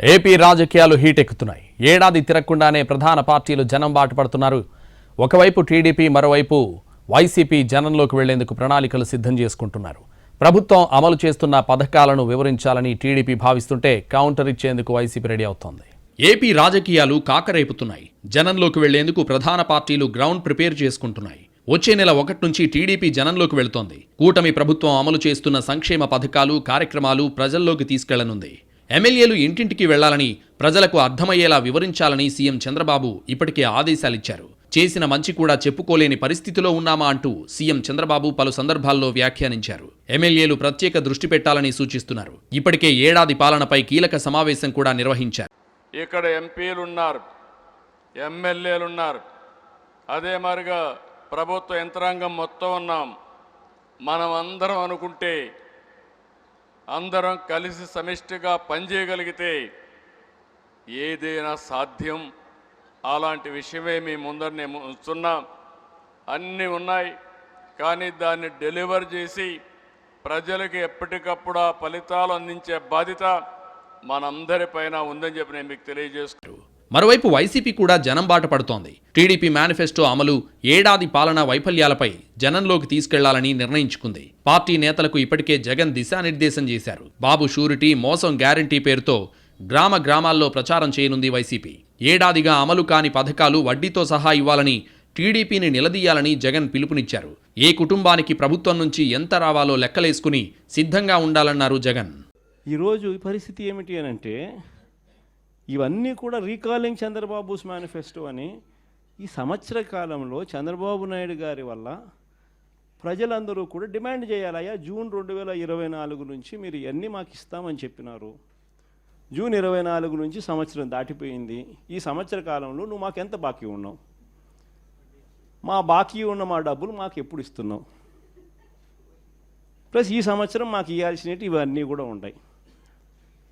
AP రాజకీయాలు హీటెక్కుతున్నాయి. ఏడాది తిరగకుండానే ప్రధాన పార్టీలు జనం బాట పడుతున్నారు. ఒకవైపు టీడీపీ, మరోవైపు వైసీపీ జనంలోకి వెళ్లేందుకు ప్రణాళికలు సిద్ధం చేసుకుంటున్నారు. ప్రభుత్వం అమలు చేస్తున్న పథకాలను వివరించాలని టీడీపీ భావిస్తుంటే కౌంటర్ ఇచ్చేందుకు వైసీపీ రెడీ అవుతోంది. ఏపీ రాజకీయాలు కాకరేపుతున్నాయి. జనంలోకి వెళ్లేందుకు ప్రధాన పార్టీలు గ్రౌండ్ ప్రిపేర్ చేసుకుంటున్నాయి. వచ్చే నెల 1 నుంచి టీడీపీ జనంలోకి వెళుతోంది. కూటమి ప్రభుత్వం అమలు చేస్తున్న సంక్షేమ పథకాలు, కార్యక్రమాలు ప్రజల్లోకి తీసుకెళ్లనుంది. ఎమ్మెల్యేలు ఇంటింటికి వెళ్లాలని, ప్రజలకు అర్థమయ్యేలా వివరించాలని సీఎం చంద్రబాబు ఇప్పటికే ఆదేశాలిచ్చారు. చేసిన మంచి కూడా చెప్పుకోలేని పరిస్థితిలో ఉన్నామా అంటూ సీఎం చంద్రబాబు పలు సందర్భాల్లో వ్యాఖ్యానించారు. ఎమ్మెల్యేలు ప్రత్యేక దృష్టి పెట్టాలని సూచిస్తున్నారు. ఇప్పటికే ఏడాది పాలనపై కీలక సమావేశం కూడా నిర్వహించారు. ఇక్కడ ఎంపీలున్నారు, ఎమ్మెల్యేలున్నారు, అదే మరిగా ప్రభుత్వ యంత్రాంగం మొత్తం ఉన్నాం. మనం అందరం అనుకుంటే, అందరం కలిసి సమిష్టిగా పనిచేయగలిగితే ఏదైనా సాధ్యం. అలాంటి విషయమే మీ ముందరనే ఉంచున్నాం. అన్నీ ఉన్నాయి, కానీ దాన్ని డెలివర్ చేసి ప్రజలకు ఎప్పటికప్పుడు ఆ ఫలితాలు అందించే బాధ్యత మనందరిపైన ఉందని చెప్పి నేను మీకు తెలియజేస్తున్నాను. మరోవైపు వైసీపీ కూడా జనం బాట పడుతోంది. టీడీపీ మేనిఫెస్టో అమలు, ఏడాది పాలనా వైఫల్యాలపై జనంలోకి తీసుకెళ్లాలని నిర్ణయించుకుంది. పార్టీ నేతలకు ఇప్పటికే జగన్ దిశానిర్దేశం చేశారు. బాబు షూరిటీ, మోసం గ్యారంటీ పేరుతో గ్రామ గ్రామాల్లో ప్రచారం చేయనుంది వైసీపీ. ఏడాదిగా అమలు కాని పథకాలు వడ్డీతో సహా ఇవ్వాలని, టీడీపీని నిలదీయాలని జగన్ పిలుపునిచ్చారు. ఏ కుటుంబానికి ప్రభుత్వం నుంచి ఎంత రావాలో లెక్కలేసుకుని సిద్ధంగా ఉండాలన్నారు జగన్. ఈరోజు పరిస్థితి ఏమిటి అనంటే, ఇవన్నీ కూడా రీకాలింగ్ చంద్రబాబుస్ మేనిఫెస్టో అని ఈ సంవత్సర కాలంలో చంద్రబాబు నాయుడు గారి వల్ల ప్రజలందరూ కూడా డిమాండ్ చేయాలయ్యా, జూన్ 2024 నుంచి మీరు ఇవన్నీ మాకు ఇస్తామని చెప్పినారు. జూన్ 24 నుంచి సంవత్సరం దాటిపోయింది. ఈ సంవత్సర కాలంలో నువ్వు మాకు ఎంత బాకీ ఉన్నావు, మా బాకీ ఉన్న మా డబ్బులు మాకు ఎప్పుడు ఇస్తున్నావు, ప్లస్ ఈ సంవత్సరం మాకు ఇవ్వాల్సినవి ఇవన్నీ కూడా ఉంటాయి,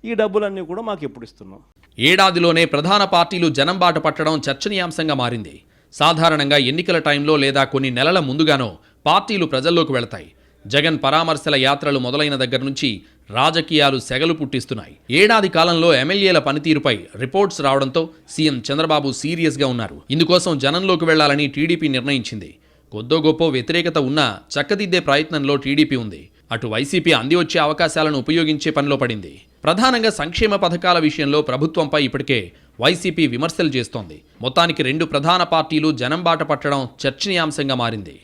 ఈ డబ్బులన్నీ కూడా మాకు ఎప్పుడు ఇస్తున్నావు. ఏడాదిలోనే ప్రధాన పార్టీలు జనం బాట పట్టడం చర్చనీయాంశంగా మారింది. సాధారణంగా ఎన్నికల టైంలో లేదా కొన్ని నెలల ముందుగానో పార్టీలు ప్రజల్లోకి వెళతాయి. జగన్ పరామర్శల యాత్రలు మొదలైన దగ్గర నుంచి రాజకీయాలు సెగలు పుట్టిస్తున్నాయి. ఏడాది కాలంలో ఎమ్మెల్యేల పనితీరుపై రిపోర్ట్స్ రావడంతో సీఎం చంద్రబాబు సీరియస్గా ఉన్నారు. ఇందుకోసం జనంలోకి వెళ్లాలని టీడీపీ నిర్ణయించింది. కొద్దో గొప్ప వ్యతిరేకత ఉన్నా చక్కదిద్దే ప్రయత్నంలో టీడీపీ ఉంది. అటు వైసీపీ అంది వచ్చే అవకాశాలను ఉపయోగించే పనిలో పడింది. ప్రధానంగా సంక్షేమ పథకాల విషయంలో ప్రభుత్వంపై ఇప్పటికే వైసీపీ విమర్శలు చేస్తోంది. మొత్తానికి 2 ప్రధాన పార్టీలు జనం బాట పట్టడం చర్చనీయాంశంగా మారింది.